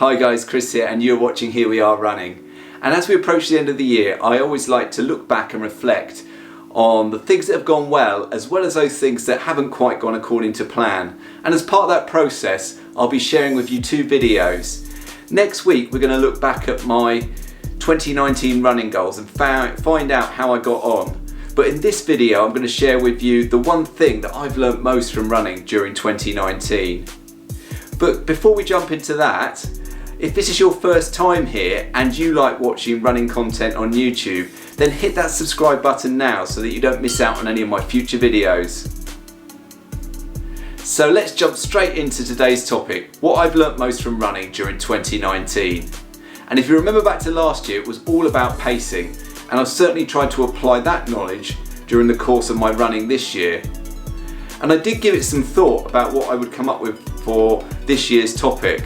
Hi guys, Chris here, and you're watching Here We Are Running. And as we approach the end of the year, I always like to look back and reflect on the things that have gone well as those things that haven't quite gone according to plan. And as part of that process, I'll be sharing with you two videos. Next week, we're going to look back at my 2019 running goals and find out how I got on. But in this video, I'm going to share with you the one thing that I've learnt most from running during 2019. But before we jump into that, if this is your first time here and you like watching running content on YouTube, then hit that subscribe button now so that you don't miss out on any of my future videos. So let's jump straight into today's topic, what I've learnt most from running during 2019. And if you remember back to last year, it was all about pacing, and I've certainly tried to apply that knowledge during the course of my running this year. And I did give it some thought about what I would come up with for this year's topic.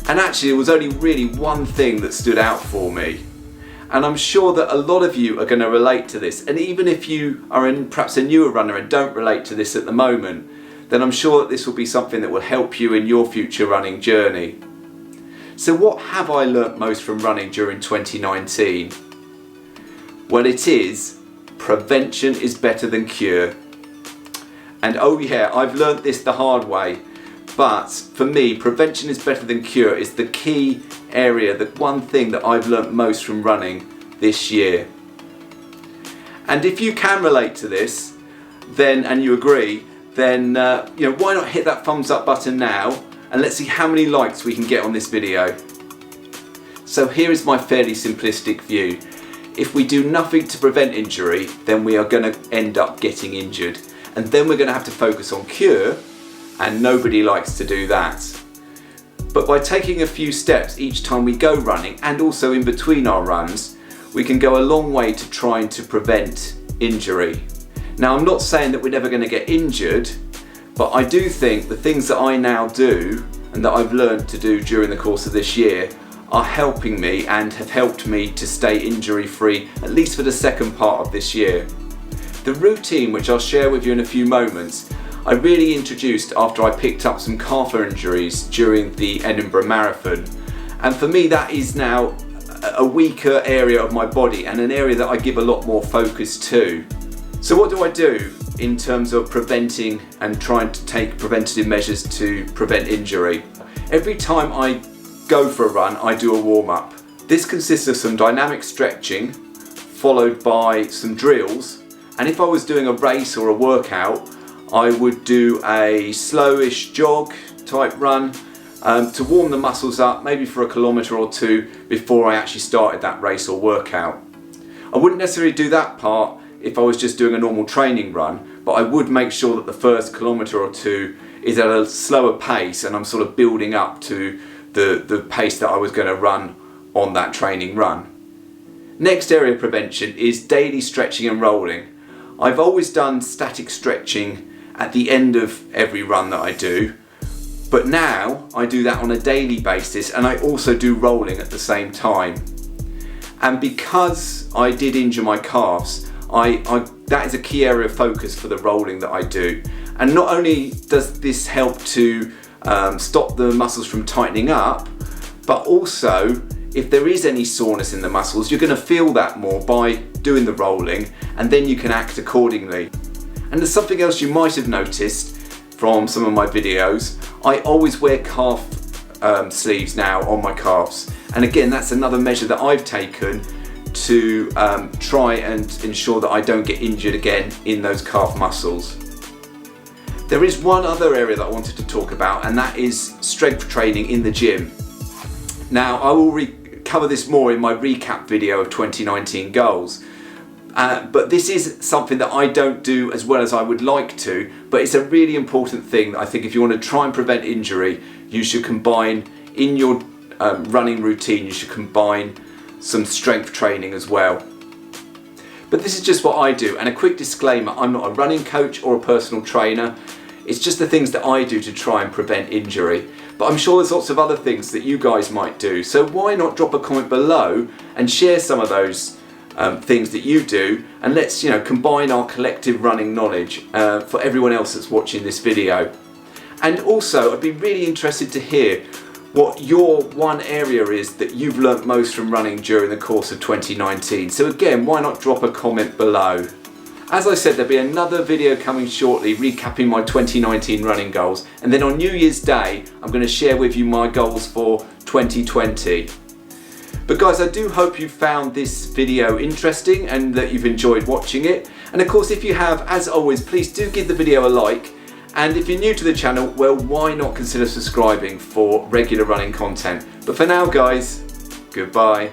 And actually there was only really one thing that stood out for me. And I'm sure that a lot of you are going to relate to this. And even if you are perhaps a newer runner and don't relate to this at the moment, then I'm sure that this will be something that will help you in your future running journey. So what have I learnt most from running during 2019? Well, it is prevention is better than cure. And oh yeah, I've learnt this the hard way. But for me, prevention is better than cure is the key area, the one thing that I've learnt most from running this year. And if you can relate to this, then and you agree, then why not hit that thumbs up button now, and let's see how many likes we can get on this video. So here is my fairly simplistic view. If we do nothing to prevent injury, then we are going to end up getting injured, and then we're going to have to focus on cure. And nobody likes to do that. But by taking a few steps each time we go running, and also in between our runs, we can go a long way to trying to prevent injury. Now, I'm not saying that we're never going to get injured, but I do think the things that I now do and that I've learned to do during the course of this year are helping me and have helped me to stay injury free, at least for the second part of this year. The routine, which I'll share with you in a few moments, I really introduced after I picked up some calf injuries during the Edinburgh Marathon. And for me, that is now a weaker area of my body and an area that I give a lot more focus to. So what do I do in terms of preventing and trying to take preventative measures to prevent injury? Every time I go for a run, I do a warm-up. This consists of some dynamic stretching, followed by some drills. And if I was doing a race or a workout, I would do a slowish jog type run to warm the muscles up, maybe for a kilometre or two before I actually started that race or workout. I wouldn't necessarily do that part if I was just doing a normal training run, but I would make sure that the first kilometre or two is at a slower pace and I'm sort of building up to the pace that I was going to run on that training run. Next area of prevention is daily stretching and rolling. I've always done static stretching at the end of every run that I do, but now I do that on a daily basis, and I also do rolling at the same time. And because I did injure my calves, that is a key area of focus for the rolling that I do. And not only does this help to stop the muscles from tightening up, but also if there is any soreness in the muscles, you're going to feel that more by doing the rolling, and then you can act accordingly. And there's something else you might have noticed from some of my videos. I always wear calf sleeves now on my calves. And again, that's another measure that I've taken to try and ensure that I don't get injured again in those calf muscles. There is one other area that I wanted to talk about, and that is strength training in the gym. Now, I will cover this more in my recap video of 2019 goals. But this is something that I don't do as well as I would like to, but it's a really important thing that I think if you want to try and prevent injury, you should combine in your running routine, you should combine some strength training as well. But this is just what I do, and a quick disclaimer, I'm not a running coach or a personal trainer. It's just the things that I do to try and prevent injury. But I'm sure there's lots of other things that you guys might do, so why not drop a comment below and share some of those things that you do, and let's combine our collective running knowledge for everyone else that's watching this video. And also, I'd be really interested to hear what your one area is that you've learnt most from running during the course of 2019. So again, why not drop a comment below? As I said, there'll be another video coming shortly recapping my 2019 running goals, and then on New Year's Day I'm going to share with you my goals for 2020. But guys, I do hope you found this video interesting and that you've enjoyed watching it. And of course, if you have, as always, please do give the video a like. And if you're new to the channel, well, why not consider subscribing for regular running content? But for now, guys, goodbye.